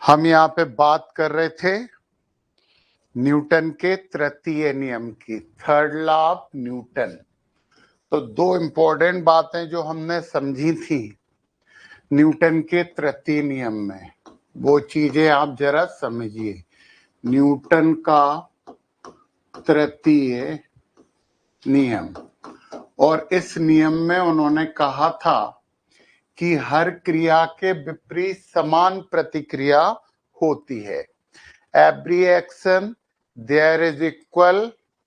हम यहाँ पे बात कर रहे थे न्यूटन के तृतीय नियम की, थर्ड लॉ ऑफ न्यूटन। तो दो इंपॉर्टेंट बातें जो हमने समझी थी न्यूटन के तृतीय नियम में, वो चीजें आप जरा समझिए। न्यूटन का तृतीय नियम, और इस नियम में उन्होंने कहा था कि हर क्रिया के विपरीत समान प्रतिक्रिया होती है। Every action there is equal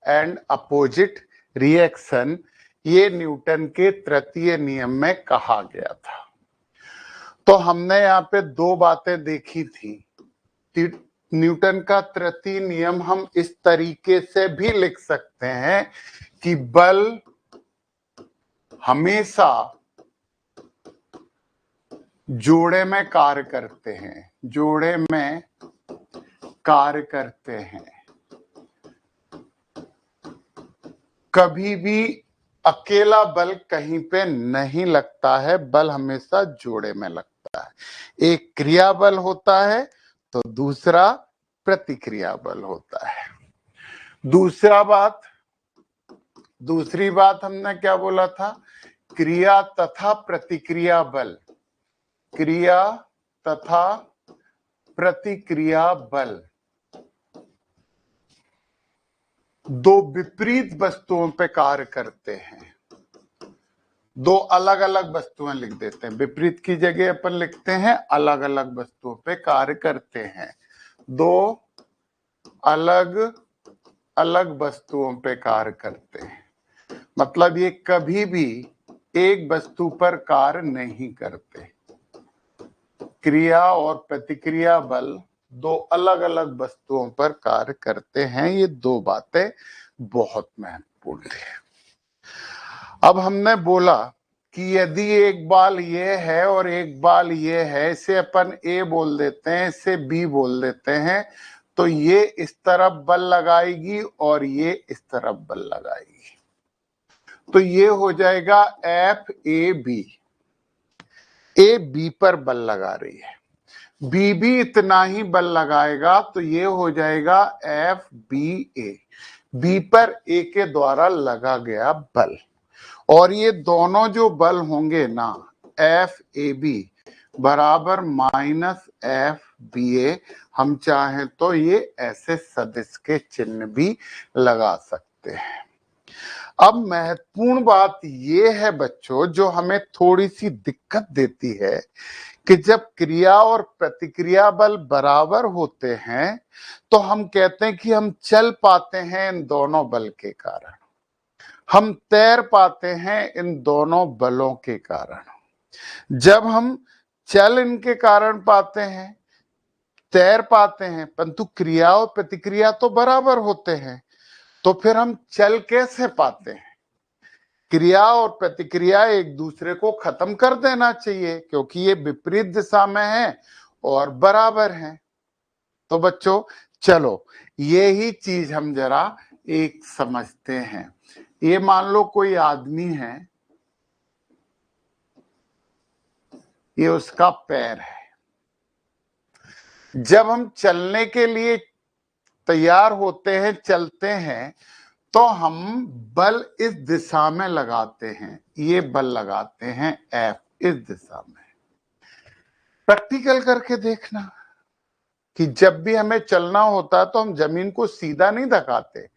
and opposite reaction, ये न्यूटन के तृतीय नियम में कहा गया था। तो हमने यहाँ पे दो बातें देखी थी। न्यूटन का तृतीय नियम हम इस तरीके से भी लिख सकते हैं कि बल हमेशा जोड़े में कार्य करते हैं, जोड़े में कार्य करते हैं। कभी भी अकेला बल कहीं पे नहीं लगता है, बल हमेशा जोड़े में लगता है। एक क्रिया बल होता है तो दूसरा प्रतिक्रिया बल होता है। दूसरी बात हमने क्या बोला था? क्रिया तथा प्रतिक्रिया बल, क्रिया तथा प्रतिक्रिया बल दो विपरीत वस्तुओं पे कार्य करते हैं। दो अलग अलग वस्तुएं लिख देते हैं, विपरीत की जगह अपन लिखते हैं अलग अलग वस्तुओं पे कार्य करते हैं। दो अलग अलग वस्तुओं पे कार्य करते हैं, मतलब ये कभी भी एक वस्तु पर कार्य नहीं करते। क्रिया और प्रतिक्रिया बल दो अलग अलग वस्तुओं पर कार्य करते हैं। ये दो बातें बहुत महत्वपूर्ण है। अब हमने बोला कि यदि एक बल ये है और एक बल ये है, इसे अपन ए बोल देते हैं, इसे बी बोल देते हैं, तो ये इस तरफ बल लगाएगी और ये इस तरफ बल लगाएगी। तो ये हो जाएगा F A B. A B पर बल लगा रही है, बी भी इतना ही बल लगाएगा, तो ये हो जाएगा एफ बी ए। बी पर ए के द्वारा लगा गया बल, और ये दोनों जो बल होंगे ना, एफ ए बी बराबर माइनस एफ बी ए, हम चाहें तो ये ऐसे सदिश के चिन्ह भी लगा सकते हैं। अब महत्वपूर्ण बात ये है बच्चों, जो हमें थोड़ी सी दिक्कत देती है, कि जब क्रिया और प्रतिक्रिया बल बराबर होते हैं तो हम कहते हैं कि हम चल पाते हैं इन दोनों बल के कारण, हम तैर पाते हैं इन दोनों बलों के कारण। जब हम चल इनके कारण पाते हैं, तैर पाते हैं, परंतु क्रिया और प्रतिक्रिया तो बराबर होते हैं, तो फिर हम चल कैसे पाते हैं? क्रिया और प्रतिक्रिया एक दूसरे को खत्म कर देना चाहिए, क्योंकि ये विपरीत दिशा में है और बराबर हैं। तो बच्चों चलो ये ही चीज हम जरा एक समझते हैं। ये मान लो कोई आदमी है, ये उसका पैर है। जब हम चलने के लिए तैयार होते हैं, चलते हैं, तो हम बल इस दिशा में लगाते हैं, ये बल लगाते हैं एफ इस दिशा में। प्रैक्टिकल करके देखना कि जब भी हमें चलना होता है तो हम जमीन को सीधा नहीं धकाते,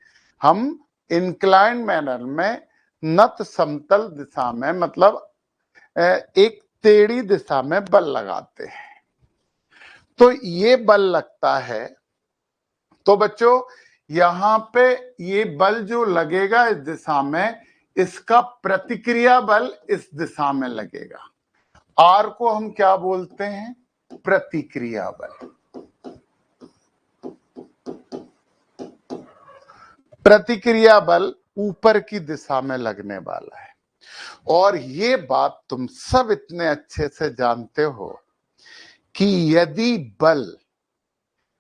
हम इंक्लाइन मैनर में, नत समतल दिशा में, मतलब एक टेढ़ी दिशा में बल लगाते हैं। तो ये बल लगता है। तो बच्चों यहां पे ये बल जो लगेगा इस दिशा में, इसका प्रतिक्रिया बल इस दिशा में लगेगा। आर को हम क्या बोलते हैं? प्रतिक्रिया बल। प्रतिक्रिया बल ऊपर की दिशा में लगने वाला है। और ये बात तुम सब इतने अच्छे से जानते हो कि यदि बल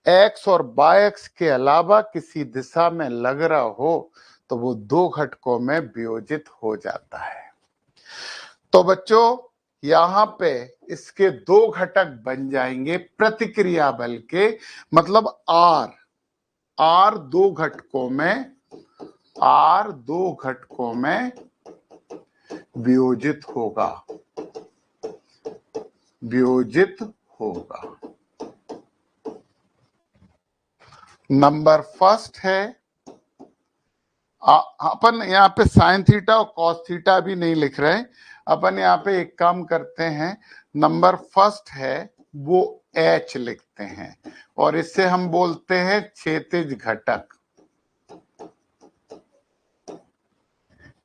एक्स और वाई एक्स के अलावा किसी दिशा में लग रहा हो तो वो दो घटकों में वियोजित हो जाता है। तो बच्चों यहां पे इसके दो घटक बन जाएंगे प्रतिक्रिया बल के, मतलब आर दो घटकों में वियोजित होगा। नंबर फर्स्ट है, अपन यहाँ पे साइन थीटा और कॉस थीटा भी नहीं लिख रहे, अपन यहाँ पे एक काम करते हैं, नंबर फर्स्ट है वो एच लिखते हैं और इससे हम बोलते हैं क्षैतिज घटक,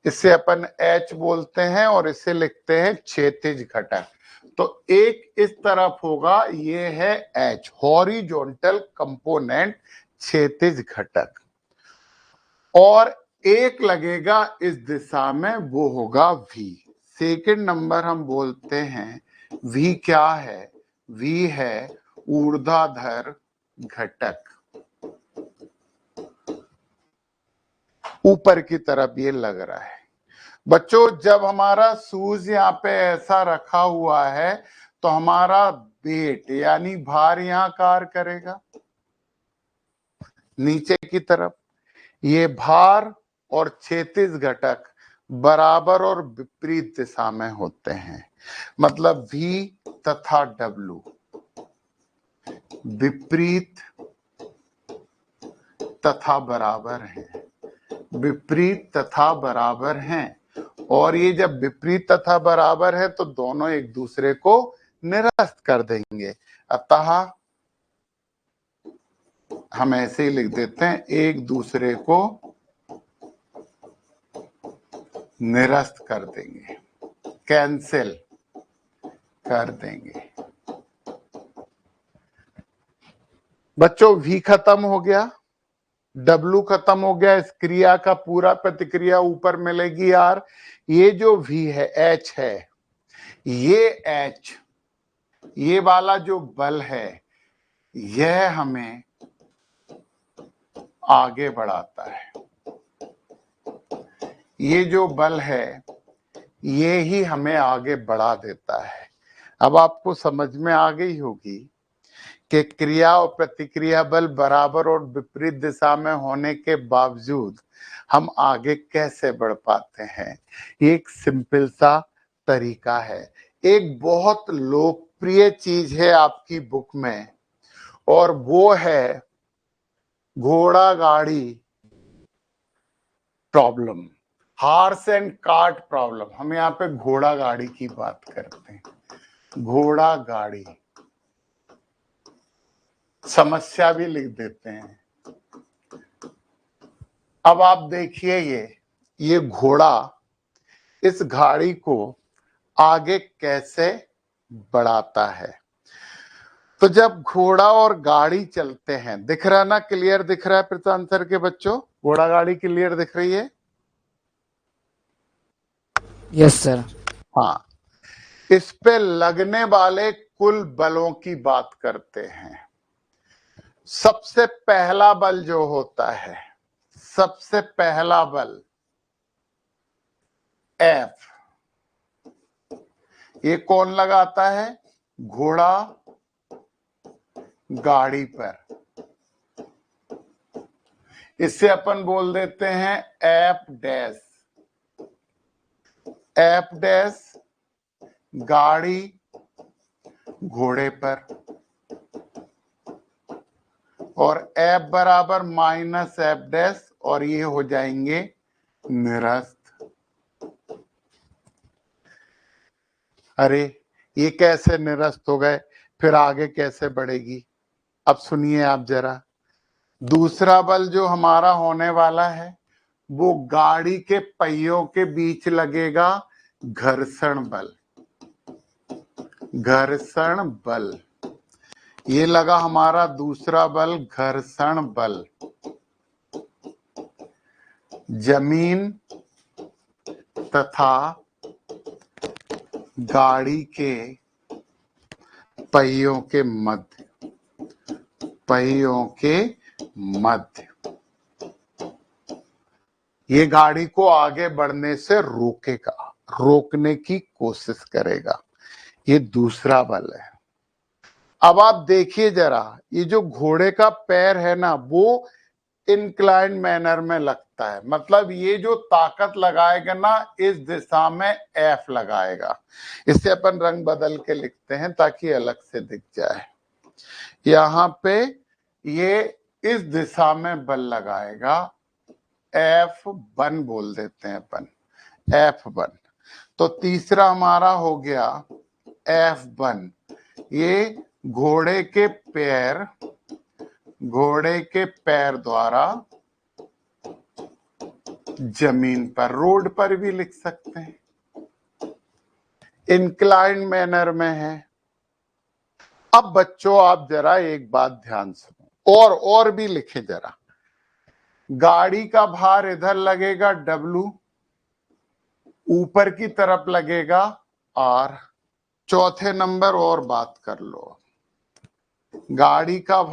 इसे अपन एच बोलते हैं और इसे लिखते हैं क्षैतिज घटक। तो एक इस तरफ होगा, ये है एच, हॉरिजॉन्टल कंपोनेंट, क्षैतिज घटक, और एक लगेगा इस दिशा में, वो होगा वी। सेकंड नंबर हम बोलते हैं वी क्या है, वी है ऊर्ध्वाधर घटक, ऊपर की तरफ ये लग रहा है। बच्चों जब हमारा शूज यहाँ पे ऐसा रखा हुआ है तो हमारा वेट यानी भार यहाँ कार्य करेगा नीचे की तरफ, ये भार और क्षैतिज घटक बराबर और विपरीत दिशा में होते हैं, मतलब V तथा W विपरीत तथा बराबर हैं, विपरीत तथा बराबर हैं, और ये जब विपरीत तथा बराबर है तो दोनों एक दूसरे को निरस्त कर देंगे, अतः हम ऐसे ही लिख देते हैं, एक दूसरे को निरस्त कर देंगे, कैंसिल कर देंगे। बच्चों V खत्म हो गया, W खत्म हो गया, इस क्रिया का पूरा प्रतिक्रिया ऊपर मिलेगी यार। ये जो V है H है, ये H, ये वाला जो बल है यह हमें आगे बढ़ाता है, ये जो बल है ये ही हमें आगे बढ़ा देता है। अब आपको समझ में आ गई होगी कि क्रिया और प्रतिक्रिया बल बराबर और विपरीत दिशा में होने के बावजूद हम आगे कैसे बढ़ पाते हैं। ये एक सिंपल सा तरीका है, एक बहुत लोकप्रिय चीज है आपकी बुक में, और वो है घोड़ा गाड़ी problem, horse and cart problem. हम यहाँ पे घोड़ा गाड़ी की बात करते हैं, घोड़ा गाड़ी समस्या भी लिख देते हैं। अब आप देखिए ये घोड़ा इस गाड़ी को आगे कैसे बढ़ाता है। तो जब घोड़ा और गाड़ी चलते हैं, दिख रहा ना, क्लियर दिख रहा है प्रशांत सर के बच्चों, घोड़ा गाड़ी क्लियर दिख रही है? Yes sir. हाँ, इस पे लगने वाले कुल बलों की बात करते हैं। सबसे पहला बल जो होता है, सबसे पहला बल F, ये कौन लगाता है? घोड़ा गाड़ी पर, इससे अपन बोल देते हैं F डैश, F डैश गाड़ी घोड़े पर, और F बराबर माइनस F डैश, और ये हो जाएंगे निरस्त। अरे ये कैसे निरस्त हो गए, फिर आगे कैसे बढ़ेगी? अब सुनिए आप जरा, दूसरा बल जो हमारा होने वाला है वो गाड़ी के पहियों के बीच लगेगा, घर्षण बल, घर्षण बल, ये लगा हमारा दूसरा बल, घर्षण बल। जमीन तथा गाड़ी के पहियों के मध्य, पहियों के मध्य, ये गाड़ी को आगे बढ़ने से रोकेगा, रोकने की कोशिश करेगा। ये दूसरा बल है। अब आप देखिए जरा, ये जो घोड़े का पैर है ना, वो इंक्लाइन मैनर में लगता है, मतलब ये जो ताकत लगाएगा ना, इस दिशा में एफ लगाएगा। इसे अपन रंग बदल के लिखते हैं ताकि अलग से दिख जाए। यहां पे ये इस दिशा में बल लगाएगा, F1 बोल देते हैं अपन, F1। तो तीसरा हमारा हो गया F1। ये घोड़े के पैर द्वारा जमीन पर, रोड पर भी लिख सकते हैं, इंक्लाइन मैनर में है। अब बच्चों आप जरा एक बात ध्यान सुनो, और भी लिखे जरा। गाड़ी का भार इधर लगेगा W, ऊपर की तरफ लगेगा R। चौथे नंबर और बात कर लो, गाड़ी का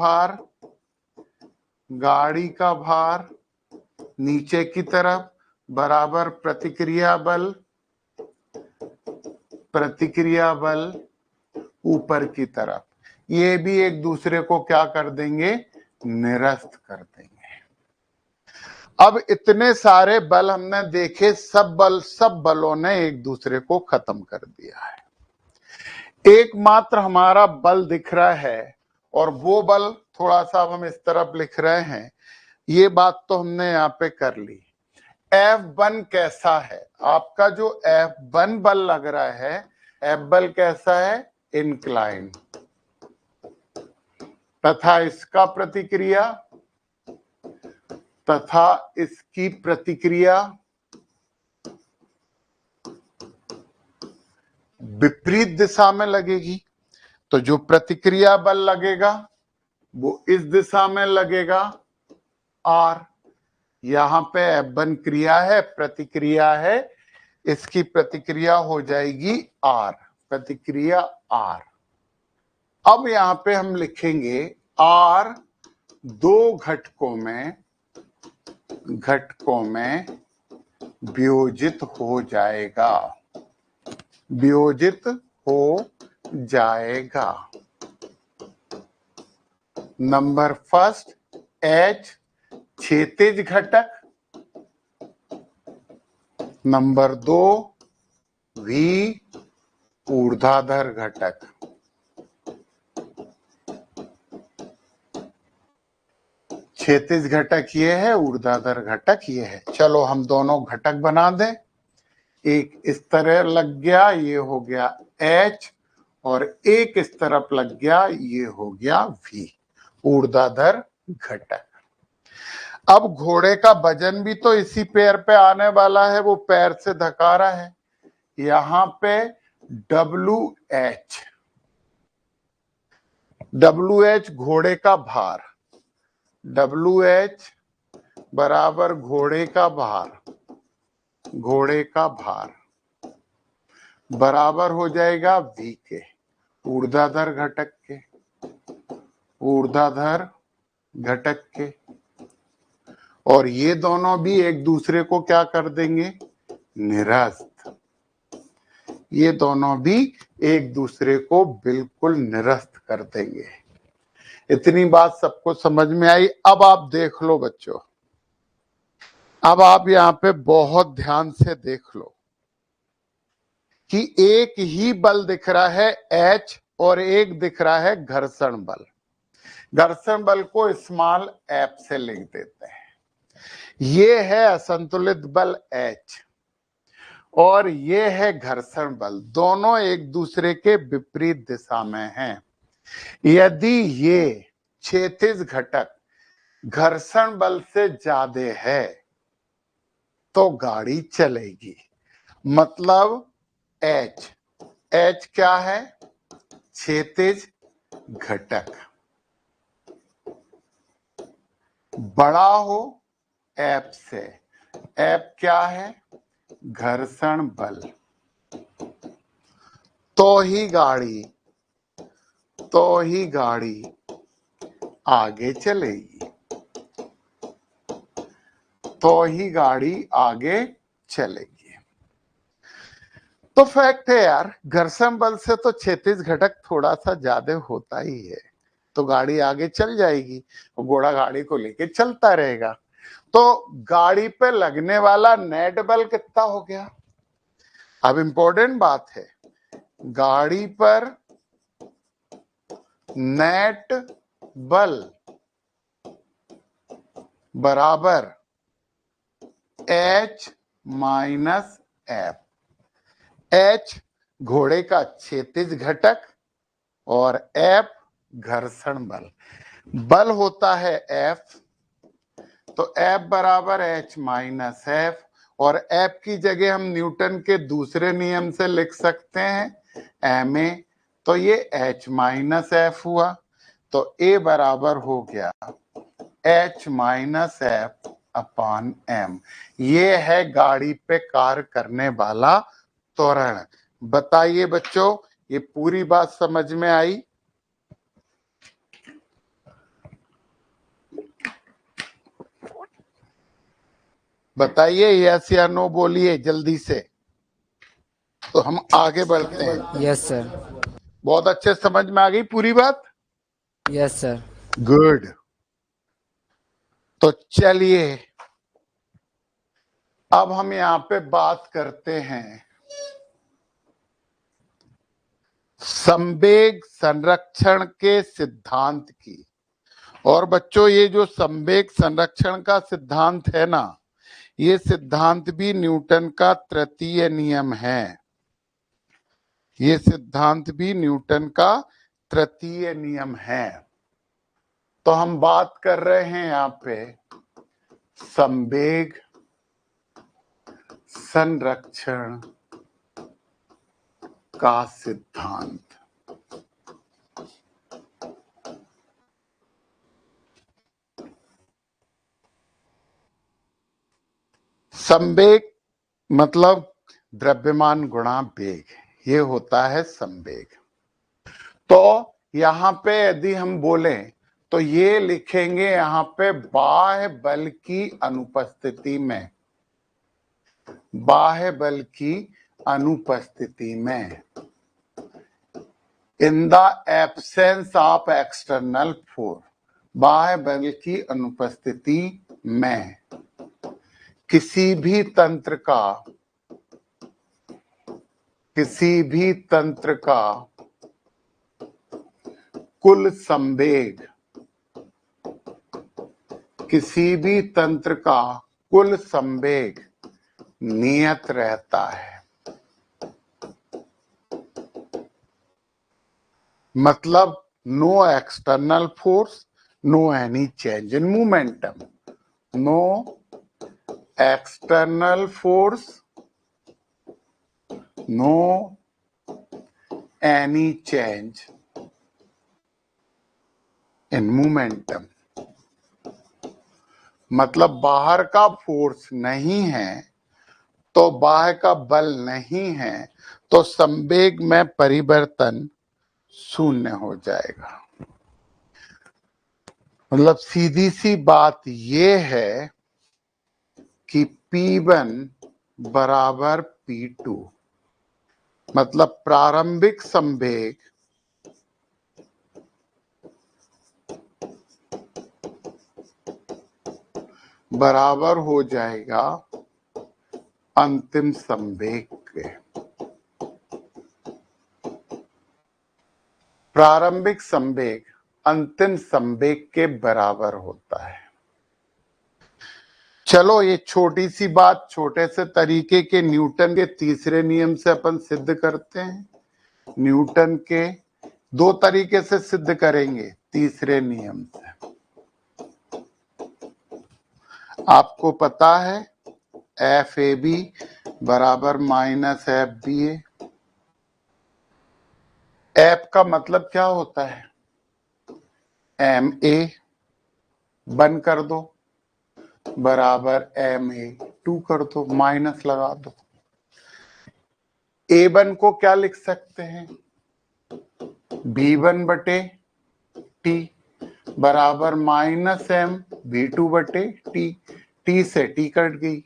भार नीचे की तरफ बराबर प्रतिक्रिया बल ऊपर की तरफ। ये भी एक दूसरे को क्या कर देंगे, निरस्त कर देंगे। अब इतने सारे बल हमने देखे, सब बलों ने एक दूसरे को खत्म कर दिया है। एकमात्र हमारा बल दिख रहा है, और वो बल थोड़ा सा हम इस तरफ लिख रहे हैं। ये बात तो हमने यहाँ पे कर ली। F1 कैसा है, आपका जो F1 बल लग रहा है, F बल कैसा है, इंक्लाइन, तथा इसकी प्रतिक्रिया विपरीत दिशा में लगेगी। तो जो प्रतिक्रिया बल लगेगा वो इस दिशा में लगेगा, R। यहां पे F1 क्रिया है, प्रतिक्रिया है, इसकी प्रतिक्रिया हो जाएगी R, प्रतिक्रिया R। अब यहां पे हम लिखेंगे R दो घटकों में वियोजित हो जाएगा। नंबर फर्स्ट H क्षैतिज घटक, नंबर 2 V ऊर्ध्वाधर घटक। क्षैतिज घटक ये है, ऊर्ध्वाधर घटक ये है। चलो हम दोनों घटक बना दें। एक इस तरह लग गया, ये हो गया H, और एक इस तरफ लग गया, ये हो गया V ऊर्ध्वाधर घटक। अब घोड़े का वजन भी तो इसी पैर पे आने वाला है, वो पैर से धका रहा है। यहां पे WH घोड़े का भार, WH बराबर घोड़े का भार बराबर हो जाएगा V के, ऊर्ध्वाधर घटक के। और ये दोनों भी एक दूसरे को क्या कर देंगे, निरस्त। ये दोनों भी एक दूसरे को बिल्कुल निरस्त कर देंगे। इतनी बात सबको समझ में आई। अब आप देख लो बच्चों, अब आप यहाँ पे बहुत ध्यान से देख लो कि एक ही बल दिख रहा है H, और एक दिख रहा है घर्षण बल। घर्षण बल को स्मॉल f से लिख देते हैं। ये है असंतुलित बल H, और ये है घर्षण बल। दोनों एक दूसरे के विपरीत दिशा में हैं। यदि ये क्षैतिज घटक घर्षण बल से ज्यादा है तो गाड़ी चलेगी। मतलब H क्या है, क्षैतिज घटक, बड़ा हो F से। F क्या है, घर्षण बल। तो ही गाड़ी आगे चलेगी, तो फैक्ट है यार, घर्षण बल से तो क्षैतिज घटक थोड़ा सा ज्यादा होता ही है, तो गाड़ी आगे चल जाएगी, घोड़ा गाड़ी को लेके चलता रहेगा। तो गाड़ी पे लगने वाला नेट बल कितना हो गया? अब इंपॉर्टेंट बात है, गाड़ी पर नेट बल बराबर H माइनस एफ। H घोड़े का क्षैतिज घटक और F घर्षण बल। बल होता है F, तो F बराबर H माइनस एफ, और F की जगह हम न्यूटन के दूसरे नियम से लिख सकते हैं ma, तो ये H माइनस एफ हुआ। तो A बराबर हो गया H माइनस एफ अपान m। ये है गाड़ी पे कार्य करने वाला त्वरण। बताइए बच्चों, ये पूरी बात समझ में आई? बताइए यस या नो बोलिए जल्दी से, तो हम आगे बढ़ते हैं। Yes sir. बहुत अच्छे समझ में आ गई पूरी बात? Yes sir. गुड। तो चलिए अब हम यहाँ पे बात करते हैं संवेग संरक्षण के सिद्धांत की। और बच्चों, ये जो संवेग संरक्षण का सिद्धांत है ना, ये सिद्धांत भी न्यूटन का तृतीय नियम है। ये सिद्धांत भी न्यूटन का तृतीय नियम है। तो हम बात कर रहे हैं यहाँ पे संवेग संरक्षण का सिद्धांत। संवेग मतलब द्रव्यमान गुणा वेग, ये होता है संवेग। तो यहाँ पे यदि हम बोले तो ये लिखेंगे यहाँ पे बाह्य बल की अनुपस्थिति में, बाह्य बल की अनुपस्थिति में, in the absence of external force, बाह्य बल की अनुपस्थिति में किसी भी तंत्र का कुल संवेग, किसी भी तंत्र का कुल संवेग नियत रहता है। मतलब no external force, no any change in momentum, no external force, no any change in momentum. मतलब बाहर का फोर्स नहीं है तो बाहर का बल नहीं है, तो संवेग में परिवर्तन शून्य हो जाएगा। मतलब सीधी सी बात ये है कि P1 बराबर P2, मतलब प्रारंभिक संवेग बराबर हो जाएगा अंतिम संवेग के। प्रारंभिक संवेग अंतिम संवेग के बराबर होता है। चलो ये छोटी सी बात छोटे से तरीके के न्यूटन के तीसरे नियम से अपन सिद्ध करते हैं। न्यूटन के दो तरीके से सिद्ध करेंगे तीसरे नियम से। आपको पता है एफ ए बी बराबर माइनस एफ बी ए। एफ का मतलब क्या होता है? एम ए बन कर दो बराबर एम ए टू कर दो, माइनस लगा दो। ए वन को क्या लिख सकते हैं? बी वन बटे टी बराबर माइनस एम बी टू बटे टी। टी से टी कट गई,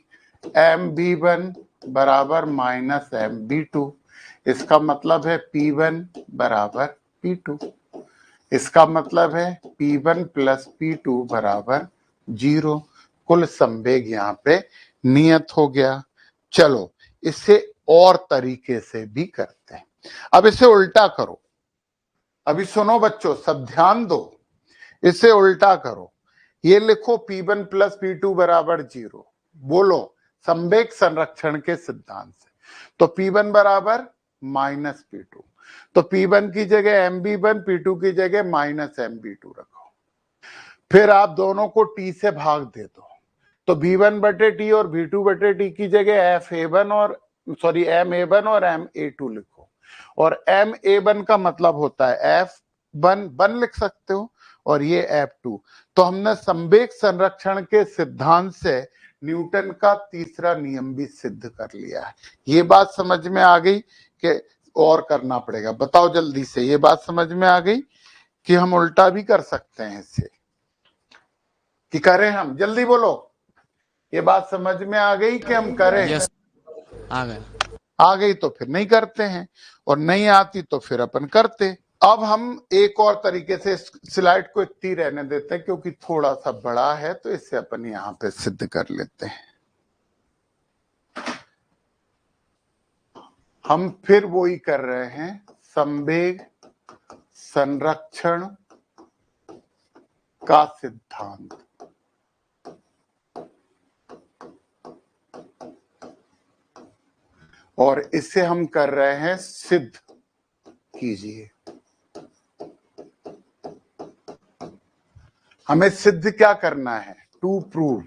एम बी वन बराबर माइनस एम बी टू। इसका मतलब है P1 बराबर P2। इसका मतलब है P1 प्लस P2 बराबर 0। कुल संवेग यहाँ पे नियत हो गया। चलो इसे और तरीके से भी करते हैं। अब इसे उल्टा करो। अभी सुनो बच्चों, सब ध्यान दो। इसे उल्टा करो। ये लिखो P1 प्लस P2 बराबर 0। बोलो संवेग संरक्षण के सिद्धांत से। तो P1 बराबर माइनस P2, तो P1 की जगह MB1, P2 की जगह माइनस MB2 रखो। फिर आप दोनों को T से भाग दे दो, तो V1 बटे T और V2 बटे T की जगह MA1 और MA2 लिखो। और MA1 का मतलब होता है F1 लिख सकते हो, और ये F2। तो हमने संवेग संरक्षण के सिद्धांत से न्यूटन का तीसरा नियम भी सिद्ध कर लिया है। ये बात समझ में आ गई कि और करना पड़ेगा? बताओ जल्दी से, ये बात समझ में आ गई कि हम उल्टा भी कर सकते हैं इसे, कि करें हम? जल्दी बोलो, ये बात समझ में आ गई कि हम करें? यस, आ गया। आ गई तो फिर नहीं करते हैं, और नहीं आती तो फिर अपन करते। अब हम एक और तरीके से स्लाइड को इतनी रहने देते हैं, क्योंकि थोड़ा सा बड़ा है, तो इससे अपन यहां पे सिद्ध कर लेते हैं। हम फिर वो ही कर रहे हैं, संवेग संरक्षण का सिद्धांत। और इसे हम कर रहे हैं सिद्ध कीजिए। हमें सिद्ध क्या करना है? टू प्रूव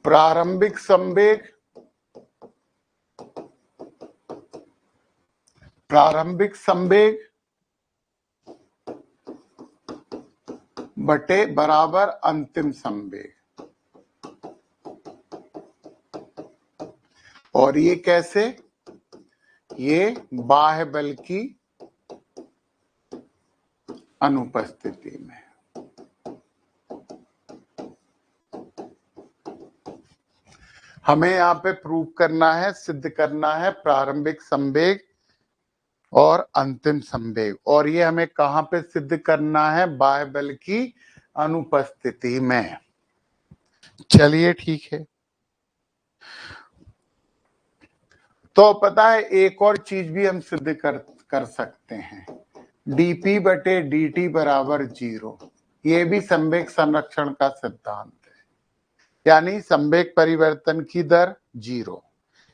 प्रारंभिक संवेग बटे बराबर अंतिम संवेग। और ये कैसे? ये बाह्य बल की अनुपस्थिति में। हमें यहाँ पे प्रूव करना है, सिद्ध करना है प्रारंभिक संवेग और अंतिम संवेग। और ये हमें कहां पे सिद्ध करना है? बाह्य बल की अनुपस्थिति में। चलिए ठीक है। तो पता है एक और चीज भी हम सिद्ध कर सकते हैं, dP बटे dt बराबर 0। ये भी संवेग संरक्षण का सिद्धांत है, यानी संवेग परिवर्तन की दर 0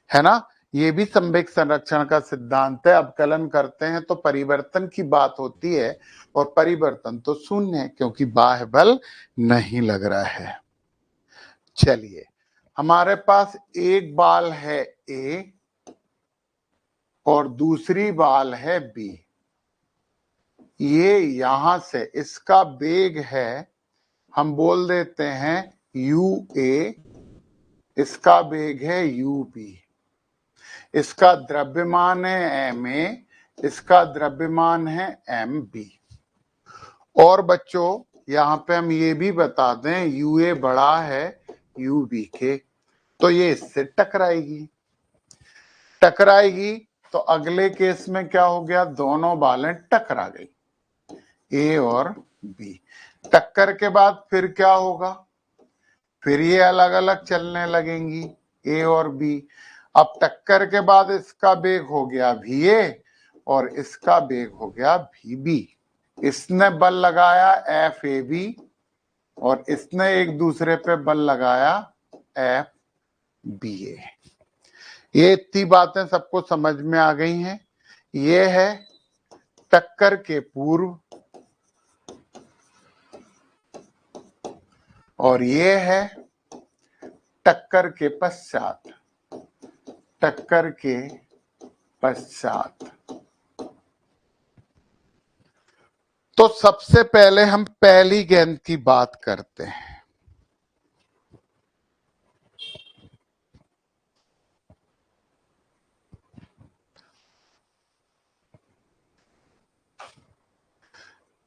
है ना। ये भी संवेग संरक्षण का सिद्धांत है। अवकलन करते हैं तो परिवर्तन की बात होती है, और परिवर्तन तो शून्य है, क्योंकि बाह्य बल नहीं लग रहा है। चलिए, हमारे पास एक बाल है A और दूसरी बाल है B। ये यहां से इसका वेग है, हम बोल देते हैं UA, इसका वेग है UB। इसका द्रव्यमान है MA, इसका द्रव्यमान है MB। और बच्चों यहाँ पे हम ये भी बता दें, UA बड़ा है UB के, तो ये इससे टकराएगी। तो अगले केस में क्या हो गया? दोनों बालें टकरा गई, A और B। टक्कर के बाद फिर क्या होगा? फिर ये अलग अलग चलने लगेंगी, A और B। अब टक्कर के बाद इसका वेग हो गया VA और इसका वेग हो गया VB। इसने बल लगाया FAB और इसने एक दूसरे पे बल लगाया FBA। ये इतनी बातें सबको समझ में आ गई हैं। ये है टक्कर के पूर्व और ये है टक्कर के पश्चात। टक्कर के पश्चात। तो सबसे पहले हम पहली गेंद की बात करते हैं।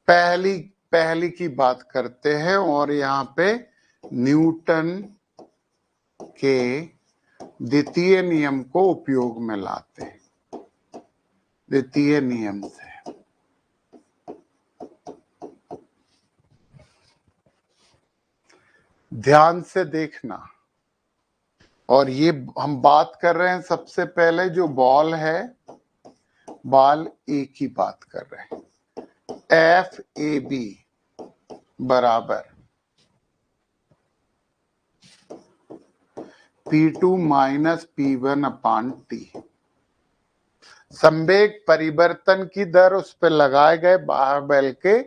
पहली की बात करते हैं, और यहाँ पे न्यूटन के द्वितीय नियम को उपयोग में लाते हैं। द्वितीय नियम से ध्यान से देखना, और ये हम बात कर रहे हैं सबसे पहले जो बॉल है, बॉल ए की बात कर रहे हैं। एफ ए बी बराबर P2 माइनस P1 अपान टी। संवेग परिवर्तन की दर उस पर लगाए गए बारबेल के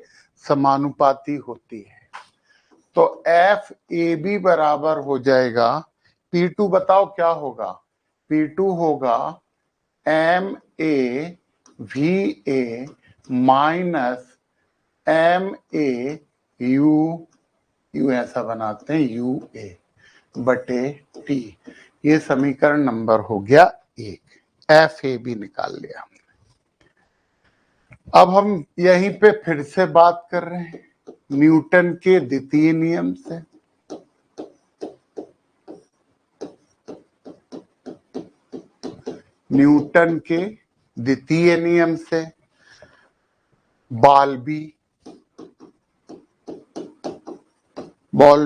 समानुपाती होती है। तो एफ ए बी बराबर हो जाएगा, P2 बताओ क्या होगा, P2 होगा M A V A minus M A U ऐसा बनाते हैं यू ए बटे टी। ये समीकरण नंबर हो गया 1। एफ ए बी निकाल लिया। अब हम यहीं पे फिर से बात कर रहे हैं न्यूटन के द्वितीय नियम से। न्यूटन के द्वितीय नियम से बॉल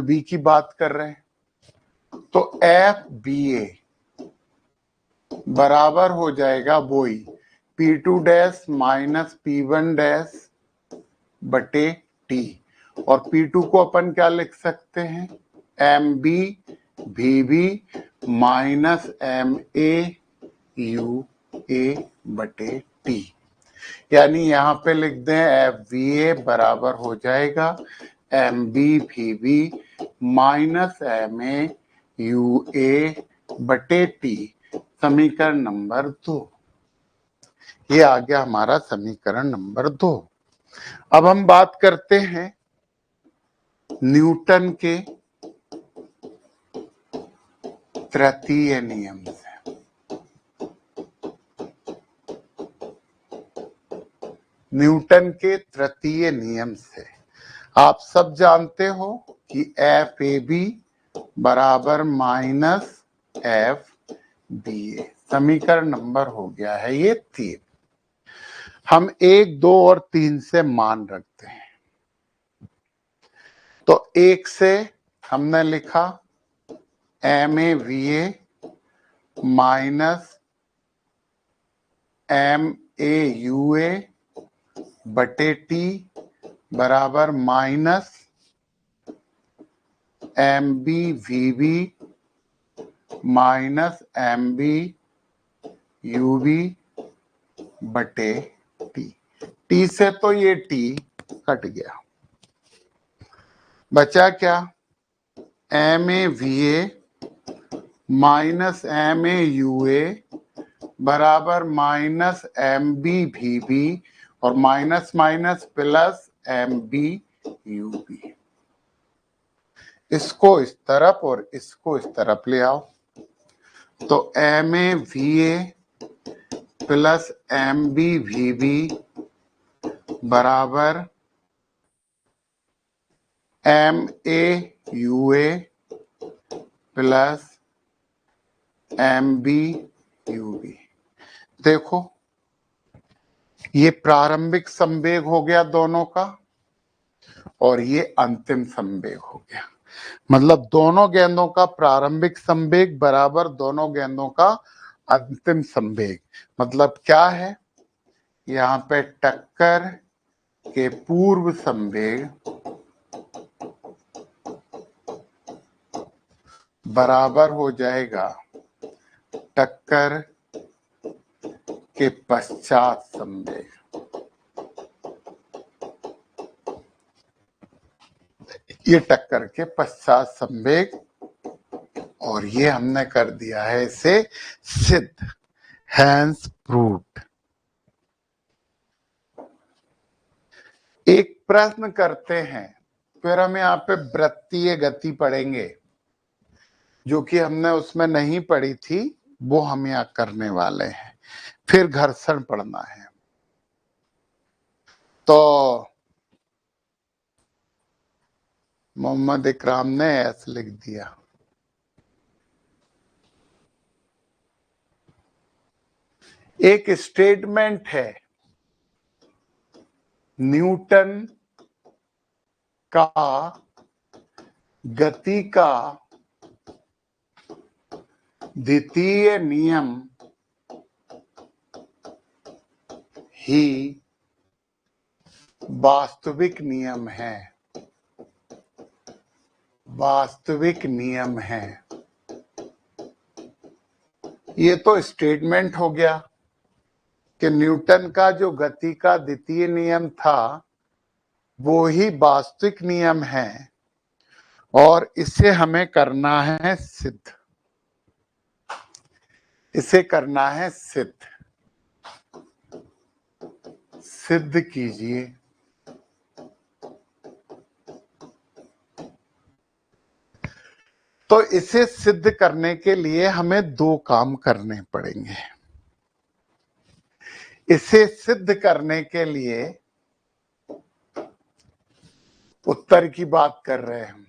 बी की बात कर रहे हैं। तो एफ बी ए बराबर हो जाएगा वही P2 dash minus P1 dash बटे टी। और P2 को अपन क्या लिख सकते हैं, M B V B minus M A U A बटे टी। यानी यहाँ पे लिख दें एफ वी ए बराबर हो जाएगा M B V B minus M A U A बटे टी। समीकरण नंबर 2। ये आ गया हमारा समीकरण नंबर 2। अब हम बात करते हैं न्यूटन के तृतीय नियम से। न्यूटन के तृतीय नियम से आप सब जानते हो कि एफ ए बी बराबर माइनस एफ बी ए। समीकरण नंबर हो गया है ये 3। हम 1, 2 और 3 से मान रखते हैं। तो 1 से हमने लिखा M A V A minus M A U A बटे टी बराबर minus M B V B minus M B U B बटे टी। टी से तो ये टी कट गया, बचा क्या, M A V A minus M A U A बराबर minus M B V B और minus minus plus M B U B. इसको इस तरफ और इसको इस तरफ ले आओ। तो M A V A plus M B V B बराबर M A U A plus M B U B. देखो ये प्रारंभिक संवेग हो गया दोनों का, और ये अंतिम संवेग हो गया। मतलब दोनों गेंदों का प्रारंभिक संवेग बराबर दोनों गेंदों का अंतिम संवेग। मतलब क्या है, यहाँ पे टक्कर के पूर्व संवेग बराबर हो जाएगा टक्कर के पश्चात संवेग। ये टक्कर के पश्चात संवेग, और ये हमने कर दिया है इसे सिद्ध, हैंस प्रूव्ड। एक प्रश्न करते हैं, फिर हम यहाँ पे वृत्तीय गति पढ़ेंगे, जो कि हमने उसमें नहीं पढ़ी थी, वो हम यहाँ करने वाले हैं। फिर घर्षण पढ़ना है। तो मोहम्मद इकराम ने ऐसे लिख दिया, एक स्टेटमेंट है न्यूटन का गति का द्वितीय नियम ही वास्तविक नियम है। वास्तविक नियम है। ये तो स्टेटमेंट हो गया कि न्यूटन का जो गति का द्वितीय नियम था वो ही वास्तविक नियम है और इसे हमें करना है सिद्ध। इसे करना है सिद्ध। सिद्ध कीजिए। तो इसे सिद्ध करने के लिए हमें दो काम करने पड़ेंगे। इसे सिद्ध करने के लिए उत्तर की बात कर रहे हैं हम।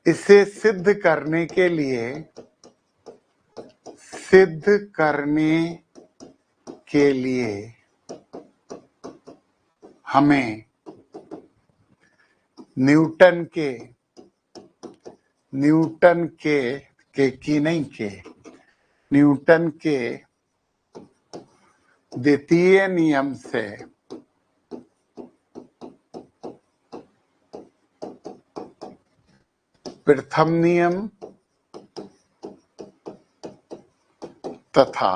इसे सिद्ध करने के लिए हमें न्यूटन के द्वितीय नियम से प्रथम नियम तथा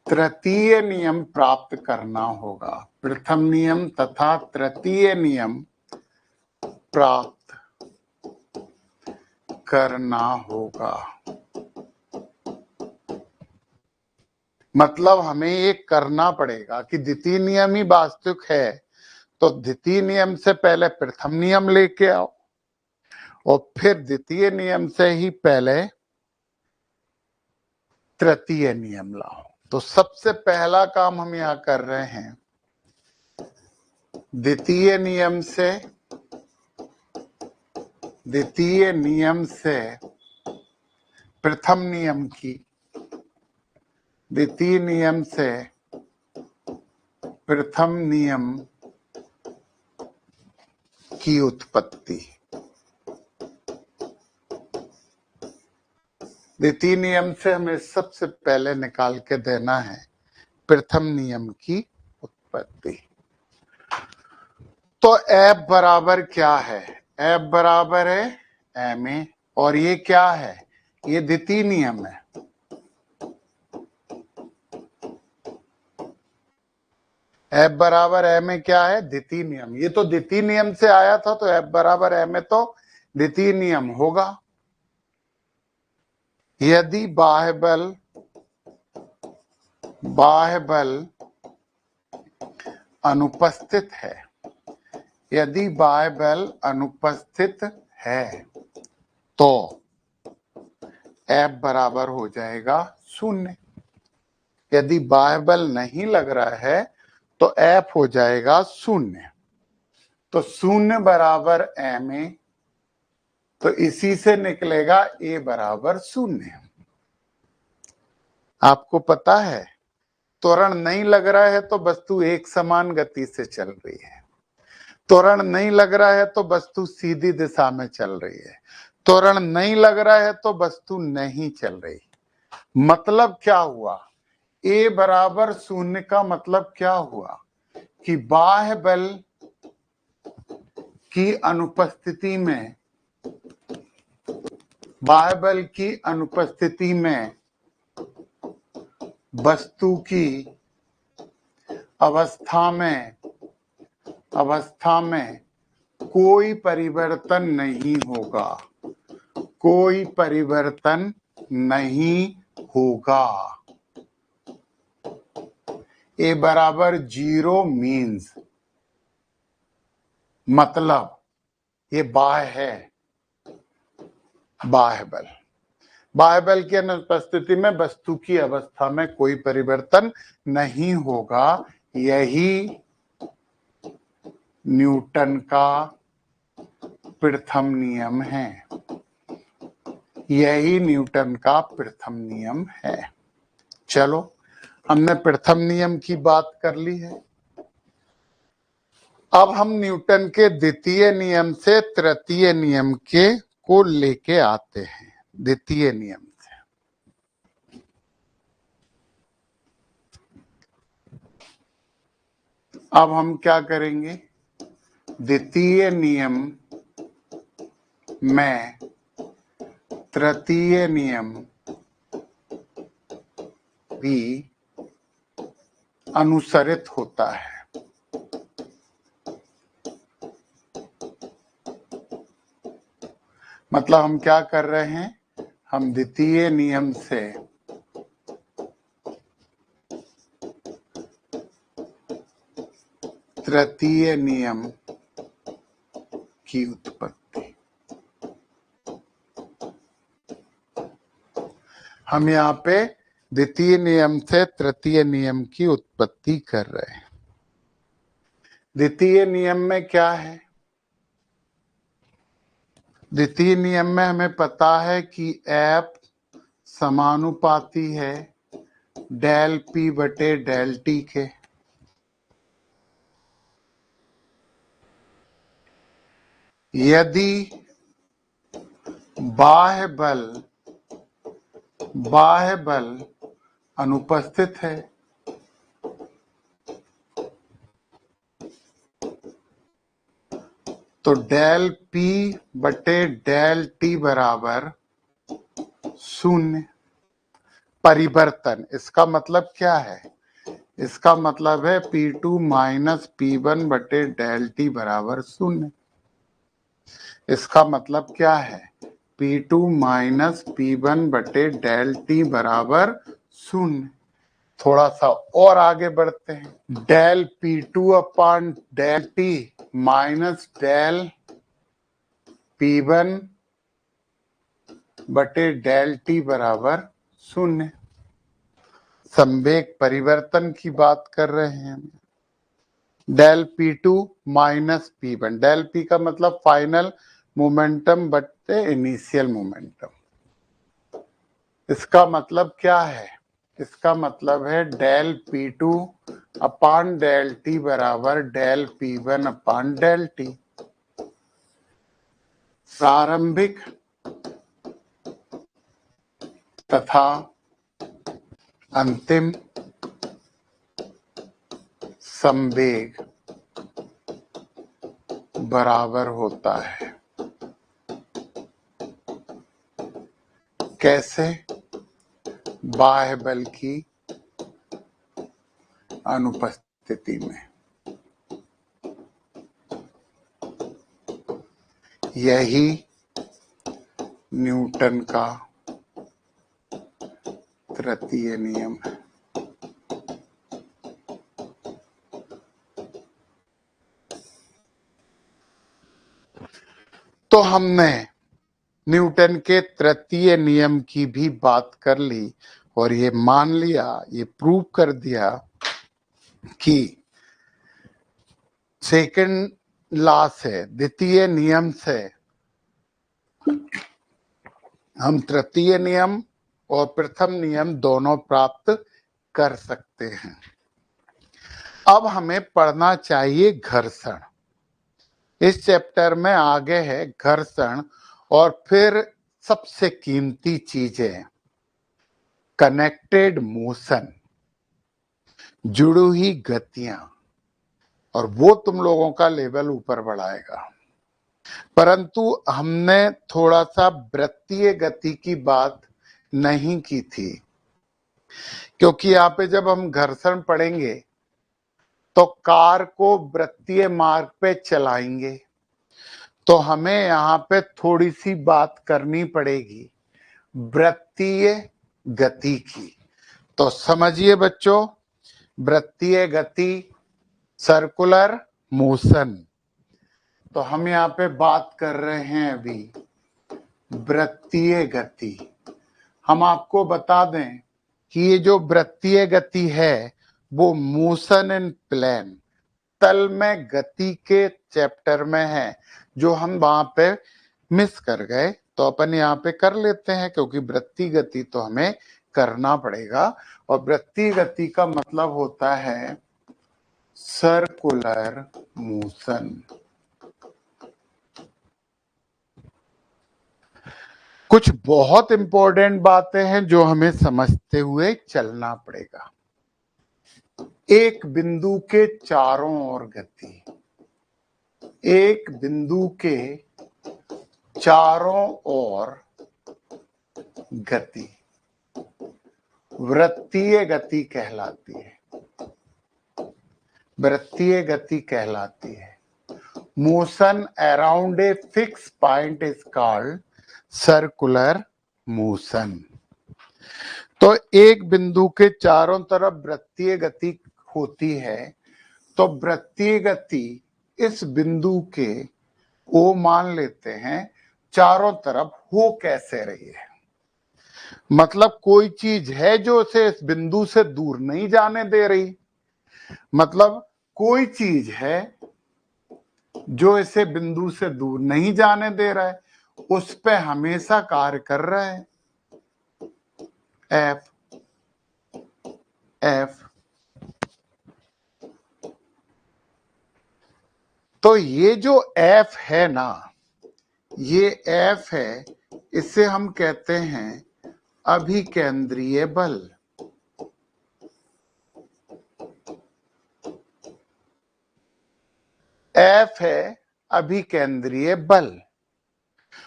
तृतीय नियम प्राप्त करना होगा। प्रथम नियम तथा तृतीय नियम प्राप्त करना होगा। मतलब हमें ये करना पड़ेगा कि द्वितीय नियम ही वास्तविक है, तो द्वितीय नियम से पहले प्रथम नियम लेके आओ और फिर द्वितीय नियम से ही पहले तृतीय नियम लाओ। तो सबसे पहला काम हम यहां कर रहे हैं, द्वितीय नियम से प्रथम नियम की, द्वितीय नियम से प्रथम नियम की उत्पत्ति। द्वितीय नियम से हमें सबसे पहले निकाल के देना है प्रथम नियम की उत्पत्ति। तो F बराबर क्या है? F बराबर है ma और ये क्या है? ये द्वितीय नियम है। F बराबर ma क्या है? द्वितीय नियम। ये तो द्वितीय नियम से आया था, तो F बराबर ma तो द्वितीय नियम होगा। यदि बाह्य बल अनुपस्थित है, यदि बाह्य बल अनुपस्थित है तो F बराबर हो जाएगा 0। यदि बाह्य बल नहीं लग रहा है तो F हो जाएगा 0। तो 0 बराबर ma, तो इसी से निकलेगा A बराबर 0। आपको पता है त्वरण नहीं लग रहा है तो वस्तु एक समान गति से चल रही है। त्वरण नहीं लग रहा है तो वस्तु सीधी दिशा में चल रही है। त्वरण नहीं लग रहा है तो वस्तु नहीं चल रही। मतलब क्या हुआ? A बराबर 0 का मतलब क्या हुआ कि बाह्य बल की अनुपस्थिति में वस्तु की अवस्था में कोई परिवर्तन नहीं होगा। कोई परिवर्तन नहीं होगा। A बराबर 0 मीन्स मतलब ये बाह्य है। बाह्य बल की अनुपस्थिति में वस्तु की अवस्था में कोई परिवर्तन नहीं होगा। यही न्यूटन का प्रथम नियम है। यही न्यूटन का प्रथम नियम है। चलो, हमने प्रथम नियम की बात कर ली है। अब हम न्यूटन के द्वितीय नियम से तृतीय नियम के को लेके आते हैं। द्वितीय नियम से अब हम क्या करेंगे? द्वितीय नियम में तृतीय नियम भी अनुसरित होता है। मतलब हम क्या कर रहे हैं? हम द्वितीय नियम से तृतीय नियम की उत्पत्ति, हम यहाँ पे द्वितीय नियम से तृतीय नियम की उत्पत्ति कर रहे हैं। द्वितीय नियम में क्या है? द्वितीय नियम में हमें पता है कि F समानुपाती है डेल P बटे डेल T के। यदि बाह्य बल अनुपस्थित है तो डेल P बटे डेल T बराबर 0। परिवर्तन, इसका मतलब क्या है? इसका मतलब है P2 माइनस P1 बटे डेल T बराबर 0। इसका मतलब क्या है? P2 माइनस P1 बटे डेल T बराबर 0। थोड़ा सा और आगे बढ़ते हैं। Del P2 upon del T minus del P1 बटे डेल T बराबर 0। संवेग परिवर्तन की बात कर रहे हैं। Del P2 minus P1, del P का मतलब फाइनल मोमेंटम बटे इनिशियल मोमेंटम। इसका मतलब क्या है? इसका मतलब है del P2 upon del T बराबर del P1 upon del T। प्रारंभिक तथा अंतिम संवेग बराबर होता है। कैसे? बाह्य बल की अनुपस्थिति में। यही न्यूटन का तृतीय नियम है। तो हमने न्यूटन के तृतीय नियम की भी बात कर ली और ये मान लिया, ये प्रूव कर दिया कि सेकंड लॉ से, द्वितीय नियम से हम तृतीय नियम और प्रथम नियम दोनों प्राप्त कर सकते हैं। अब हमें पढ़ना चाहिए घर्षण। इस चैप्टर में आगे है घर्षण और फिर सबसे कीमती चीजें कनेक्टेड मोशन, जुड़ी हुई गतियां, और वो तुम लोगों का लेवल ऊपर बढ़ाएगा। परंतु हमने थोड़ा सा वृत्तीय गति की बात नहीं की थी, क्योंकि यहाँ पे जब हम घर्षण पढ़ेंगे तो कार को वृत्तीय मार्ग पे चलाएंगे, तो हमें यहाँ पे थोड़ी सी बात करनी पड़ेगी वृत्तीय गति की। तो समझिए बच्चों, वृत्तीय गति, सर्कुलर मोशन। तो हम यहाँ पे बात कर रहे हैं अभी वृत्तीय गति। हम आपको बता दें कि ये जो वृत्तीय गति है वो मोशन इन प्लेन, तल में गति के चैप्टर में है, जो हम वहां पे मिस कर गए। तो अपन यहाँ पे कर लेते हैं, क्योंकि वृत्तीय गति तो हमें करना पड़ेगा और वृत्तीय गति का मतलब होता है सर्कुलर मोशन। कुछ बहुत इंपॉर्टेंट बातें हैं जो हमें समझते हुए चलना पड़ेगा। एक बिंदु के चारों ओर गति, एक बिंदु के चारों ओर गति वृत्तीय गति कहलाती है। वृत्तीय गति कहलाती है। Motion around a fix point is called circular motion. तो एक बिंदु के चारों तरफ वृत्तीय गति होती है, तो वृत्तीय गति इस बिंदु के ओ मान लेते हैं चारों तरफ हो कैसे रही है। मतलब कोई चीज है जो उसे इस बिंदु से दूर नहीं जाने दे रही, मतलब कोई चीज है जो इसे बिंदु से दूर नहीं जाने दे रहा है, उस पे हमेशा कार्य कर रहा है एफ। एफ तो ये जो एफ है ना, ये एफ है, इसे हम कहते हैं अभिकेंद्रीय बल। एफ है अभिकेंद्रीय बल।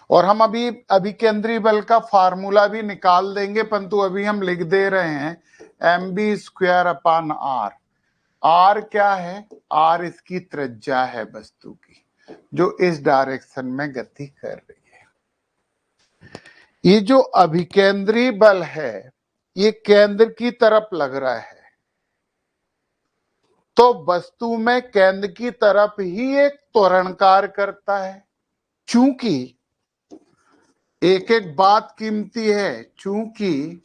और हम अभी अभिकेंद्रीय बल का फार्मूला भी निकाल देंगे, परंतु अभी हम लिख दे रहे हैं mv²/r। आर क्या है? आर इसकी त्रिज्या है वस्तु की, जो इस डायरेक्शन में गति कर रही है। ये जो अभिकेंद्रीय बल है, ये केंद्र की तरफ लग रहा है, तो वस्तु में केंद्र की तरफ ही एक त्वरण कार्य करता है। चूंकि एक एक बात कीमती है, चूंकि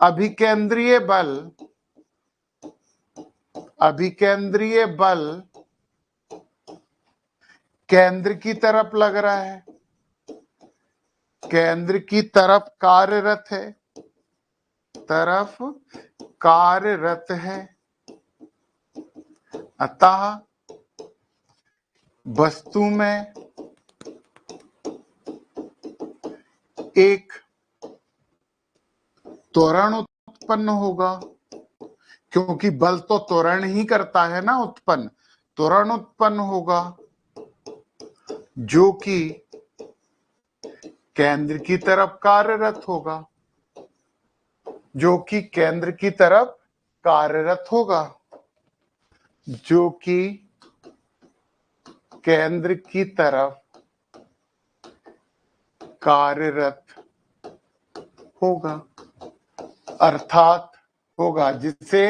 अभिकेंद्रीय बल केंद्र की तरफ लग रहा है, केंद्र की तरफ कार्यरत है, अतः वस्तु में एक त्वरण उत्पन्न होगा, क्योंकि बल तो त्वरण ही करता है ना, त्वरण उत्पन्न होगा जो कि केंद्र की तरफ कार्यरत होगा, जो कि केंद्र की तरफ कार्यरत होगा, जो कि केंद्र की तरफ कार्यरत होगा, अर्थात होगा जिसे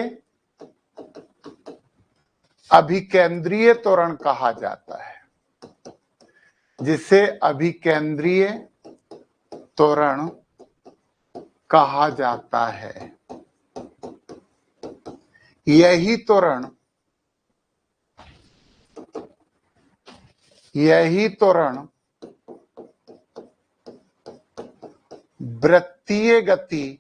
अभिकेंद्रीय त्वरण कहा जाता है, जिसे अभिकेंद्रीय त्वरण कहा जाता है। यही त्वरण वृत्तीय गति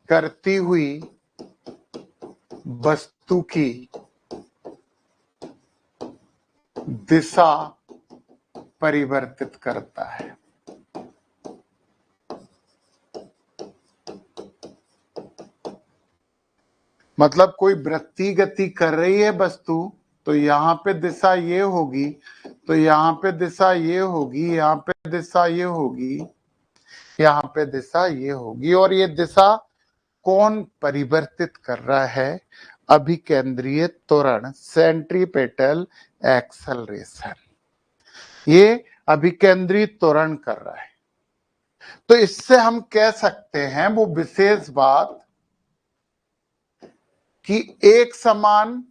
करती हुई वस्तु की दिशा परिवर्तित करता है। मतलब कोई वृत्तीय गति कर रही है वस्तु, तो यहाँ पे दिशा ये होगी, तो यहाँ पे दिशा ये होगी, यहाँ पे दिशा ये होगी, यहाँ पे दिशा ये होगी, और ये दिशा कौन परिवर्तित कर रहा है? अभिकेंद्रीय त्वरण, सेंट्रीपेटल एक्सेलरेशन, ये अभिकेंद्रीय त्वरण कर रहा है। तो इससे हम कह सकते हैं वो विशेष बात कि एक समान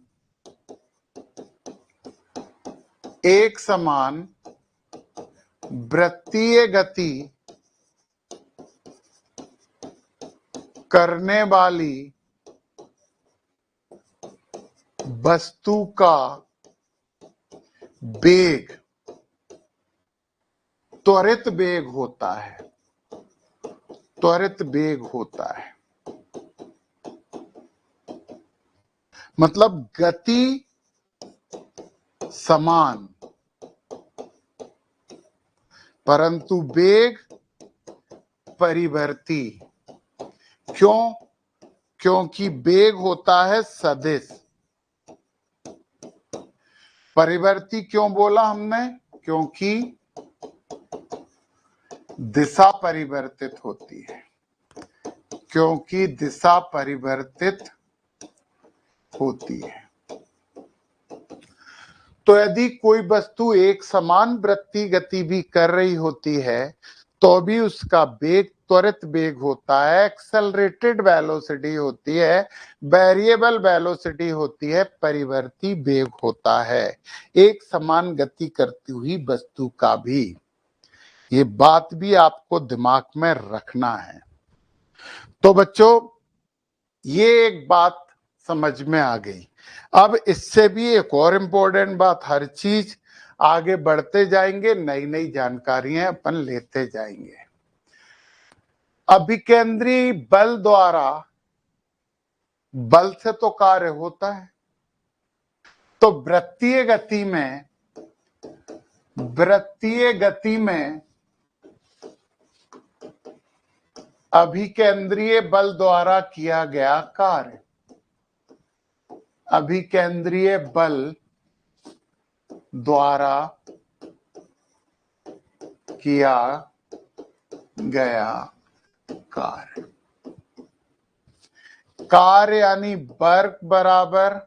वृत्तीय गति करने वाली वस्तु का वेग त्वरित वेग होता है, त्वरित वेग होता है, मतलब गति समान परंतु वेग परिवर्ती। क्यों? क्योंकि वेग होता है सदिश। परिवर्ती क्यों बोला हमने? क्योंकि दिशा परिवर्तित होती है, क्योंकि दिशा परिवर्तित होती है। तो यदि कोई वस्तु एक समान वृत्तीय गति भी कर रही होती है तो भी उसका वेग त्वरित वेग होता है, एक्सेलरेटेड वेलोसिटी होती है, वेरिएबल वेलोसिटी होती है, परिवर्ती वेग होता है एक समान गति करती हुई वस्तु का भी। ये बात भी आपको दिमाग में रखना है। तो बच्चों, ये एक बात समझ में आ गई। अब इससे भी एक और इम्पोर्टेंट बात, हर चीज आगे बढ़ते जाएंगे, नई नई जानकारियां अपन लेते जाएंगे। अभिकेंद्री बल द्वारा बल से तो कार्य होता है, तो वृत्तीय गति में अभिकेंद्रीय बल द्वारा किया गया कार्य, अभिकेंद्रीय बल द्वारा किया गया कार्य, कार्य यानी वर्क बराबर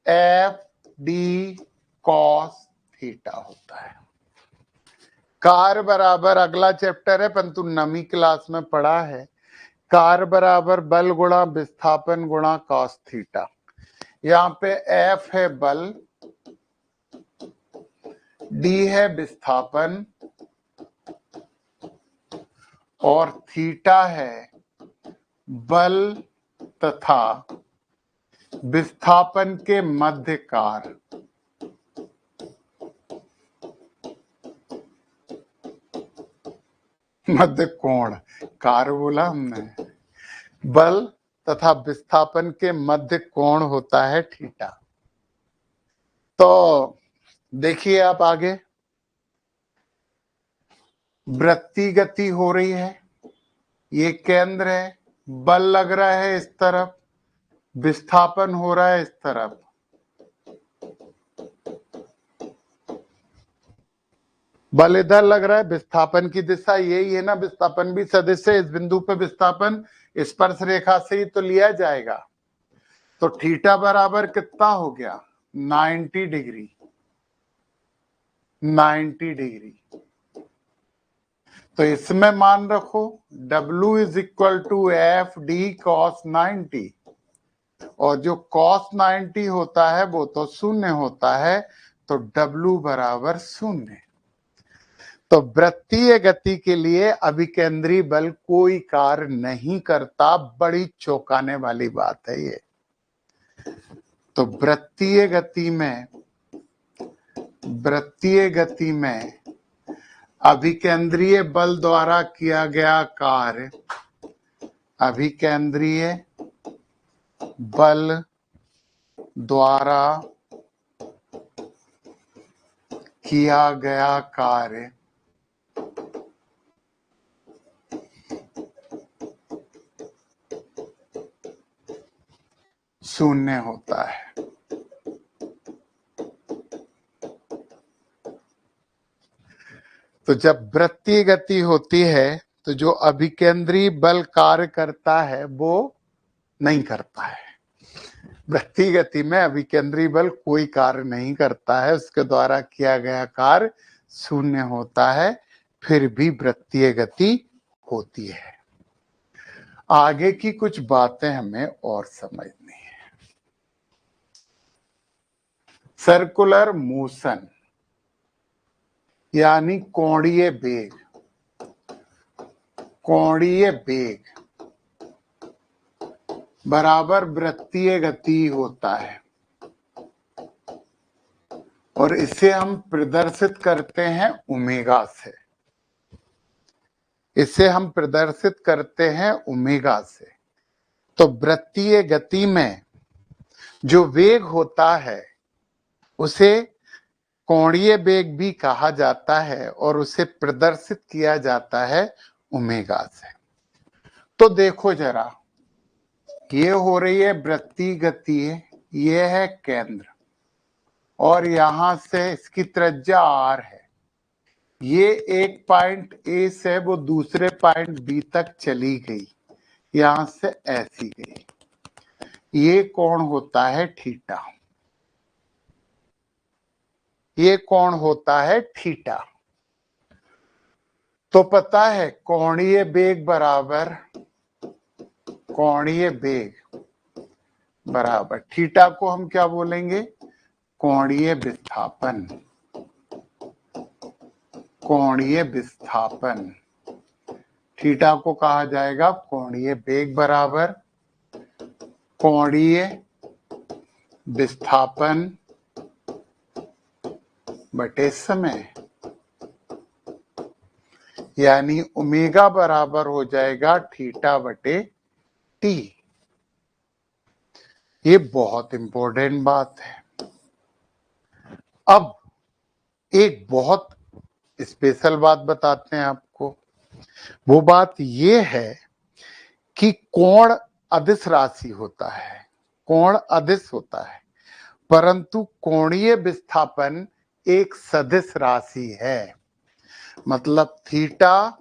एफ डी कॉस थीटा होता है। कार्य बराबर, अगला चैप्टर है परंतु नवीं क्लास में पढ़ा है, कार्य बराबर बल गुणा विस्थापन गुणा कॉस थीटा। यहाँ पे एफ है बल, डी है विस्थापन और थीटा है बल तथा विस्थापन के मध्य कार्य। मध्य कोण, कार्य बोला हमने, बल तथा विस्थापन के मध्य कोण होता है थीटा। तो देखिए आप आगे, वृत्तीय गति हो रही है, ये केंद्र है, बल लग रहा है इस तरफ, विस्थापन हो रहा है इस तरफ। बल इधर लग रहा है, विस्थापन की दिशा यही है ना, विस्थापन भी सदिश है, इस बिंदु पे विस्थापन स्पर्श रेखा से ही तो लिया जाएगा। तो थीटा बराबर कितना हो गया? 90 डिग्री, 90 डिग्री। तो इसमें मान रखो W is equal to F D cos 90, और जो कॉस 90 होता है वो तो शून्य होता है, तो W बराबर शून्य। तो वृत्तीय गति के लिए अभिकेंद्री बल कोई कार्य नहीं करता, बड़ी चौंकाने वाली बात है ये। तो वृत्तीय गति में अभिकेंद्रीय बल द्वारा किया गया कार्य, अभिकेंद्रीय बल द्वारा किया गया कार्य शून्य होता है। तो जब वृत्तीय गति होती है तो जो अभिकेंद्री बल कार्य करता है वो नहीं करता है। वृत्तीय गति में अभिकेंद्री बल कोई कार्य नहीं करता है, उसके द्वारा किया गया कार्य शून्य होता है, फिर भी वृत्तीय गति होती है। आगे की कुछ बातें हमें और समझनी है। सर्कुलर मोशन यानी कोणीय वेग, कोणीय वेग बराबर वृत्तीय गति होता है। और इसे हम प्रदर्शित करते हैं ओमेगा से। इसे हम प्रदर्शित करते हैं ओमेगा से। तो वृत्तीय गति में जो वेग होता है उसे कोणीय वेग भी कहा जाता है और उसे प्रदर्शित किया जाता है ओमेगा से। तो देखो जरा, ये हो रही है वृत्तीय गति, ये है केंद्र और यहां से इसकी त्रिज्या r है। ये एक पॉइंट ए से वो दूसरे पॉइंट बी तक चली गई, यहां से ऐसी गई। ये कोण होता है थीटा। ये कोण होता है थीटा। तो पता है कोणीय वेग बराबर कोणीय वेग बराबर थीटा को हम क्या बोलेंगे? कोणीय विस्थापन। कोणीय विस्थापन थीटा को कहा जाएगा कोणीय वेग बराबर कोणीय विस्थापन बटे समय, यानी ओमेगा बराबर हो जाएगा थीटा बटे टी। ये बहुत इंपॉर्टेंट बात है। अब एक बहुत स्पेशल बात बताते हैं आपको। वो बात ये है कि कोण अदिश राशि होता है, कोण अदिश होता है, परंतु कोणीय विस्थापन एक सदिश राशि है। मतलब थीटा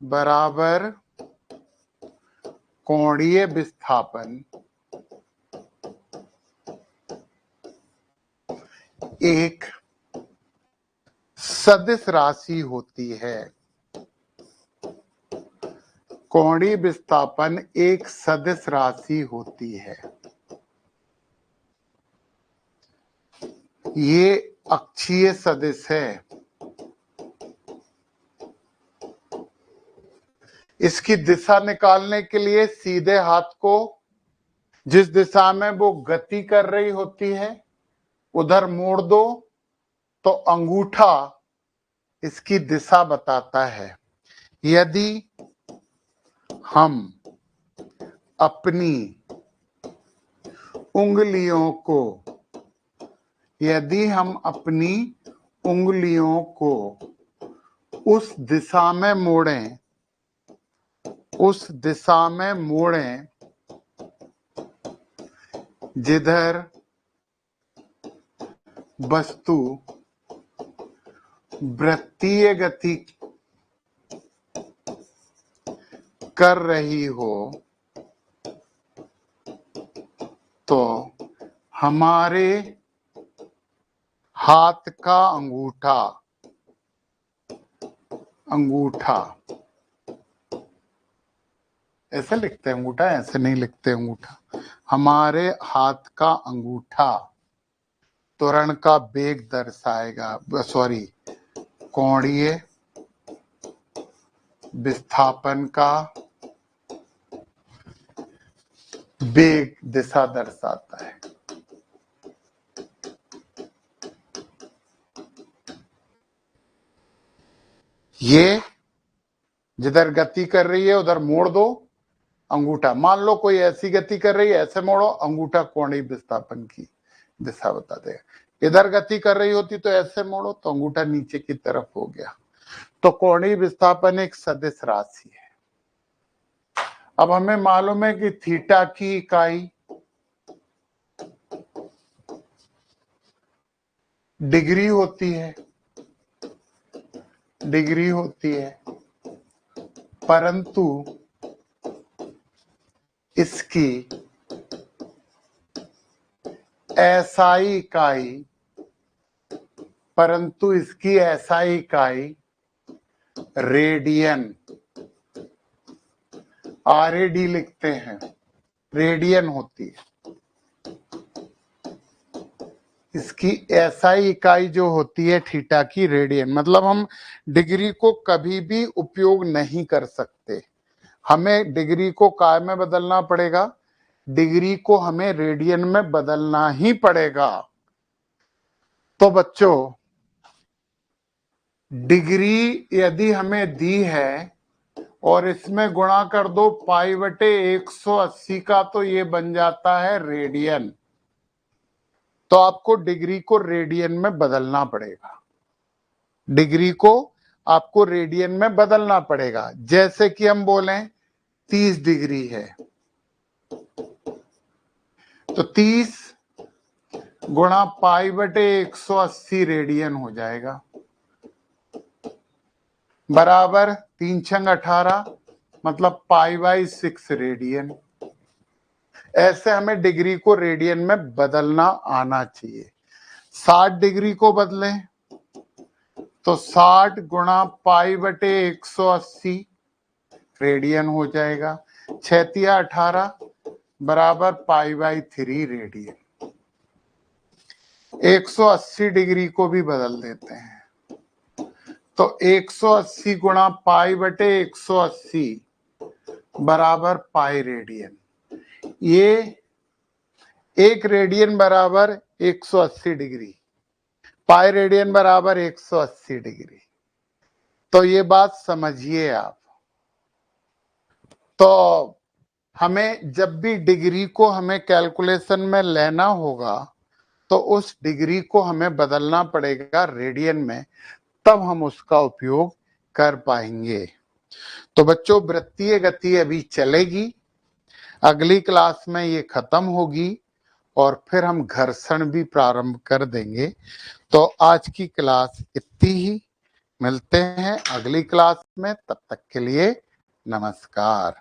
बराबर कोणीय विस्थापन एक सदिश राशि होती है। कोणीय विस्थापन एक सदिश राशि होती है। ये अक्षीय सदिश है। इसकी दिशा निकालने के लिए सीधे हाथ को जिस दिशा में वो गति कर रही होती है उधर मोड़ दो तो अंगूठा इसकी दिशा बताता है। यदि हम अपनी उंगलियों को उस दिशा में मोड़ें जिधर वस्तु वृत्तीय गति कर रही हो, तो हमारे हाथ का अंगूठा ऐसे लिखते हैं, अंगूठा ऐसे नहीं लिखते अंगूठा। हमारे हाथ का अंगूठा त्वरण का वेग दर्शाएगा, सॉरी कोणीय विस्थापन का वेग दिशा दर्शाता है। ये जिधर गति कर रही है उधर मोड़ दो अंगूठा। मान लो कोई ऐसी गति कर रही है, ऐसे मोड़ो, अंगूठा कोणीय विस्थापन की दिशा बता देगा। इधर गति कर रही होती तो ऐसे मोड़ो तो अंगूठा नीचे की तरफ हो गया। तो कोणीय विस्थापन एक सदिश राशि है। अब हमें मालूम है कि थीटा की इकाई डिग्री होती है, परंतु इसकी एसआई इकाई रेडियन, RAD लिखते हैं, रेडियन होती है। इसकी एसआई इकाई जो होती है थीटा की रेडियन। मतलब हम डिग्री को कभी भी उपयोग नहीं कर सकते, हमें डिग्री को काय में बदलना पड़ेगा, डिग्री को हमें रेडियन में बदलना ही पड़ेगा। तो बच्चों डिग्री यदि हमें दी है और इसमें गुणा कर दो पाई बटे 180 का, तो ये बन जाता है रेडियन। तो आपको डिग्री को रेडियन में बदलना पड़ेगा, डिग्री को आपको रेडियन में बदलना पड़ेगा। जैसे कि हम बोलें 30 डिग्री है, तो 30 गुणा पाई बटे 180 रेडियन हो जाएगा, बराबर 3 छंग 18, मतलब पाई बाई 6 रेडियन। ऐसे हमें डिग्री को रेडियन में बदलना आना चाहिए। 60 डिग्री को बदलें तो 60 गुणा पाई बटे 180 रेडियन हो जाएगा, 6 18 बराबर पाई बाई 3 रेडियन। 180 डिग्री को भी बदल देते हैं, तो 180 गुणा पाई बटे 180 बराबर पाई रेडियन। ये 1 रेडियन बराबर 180 डिग्री, पाई रेडियन बराबर 180 डिग्री। तो ये बात समझिए आप। तो हमें जब भी डिग्री को हमें कैलकुलेशन में लेना होगा तो उस डिग्री को हमें बदलना पड़ेगा रेडियन में, तब हम उसका उपयोग कर पाएंगे। तो बच्चों वृत्तीय गति अभी चलेगी, अगली क्लास में ये खत्म होगी और फिर हम घर्षण भी प्रारंभ कर देंगे। तो आज की क्लास इतनी ही, मिलते हैं अगली क्लास में, तब तक के लिए नमस्कार।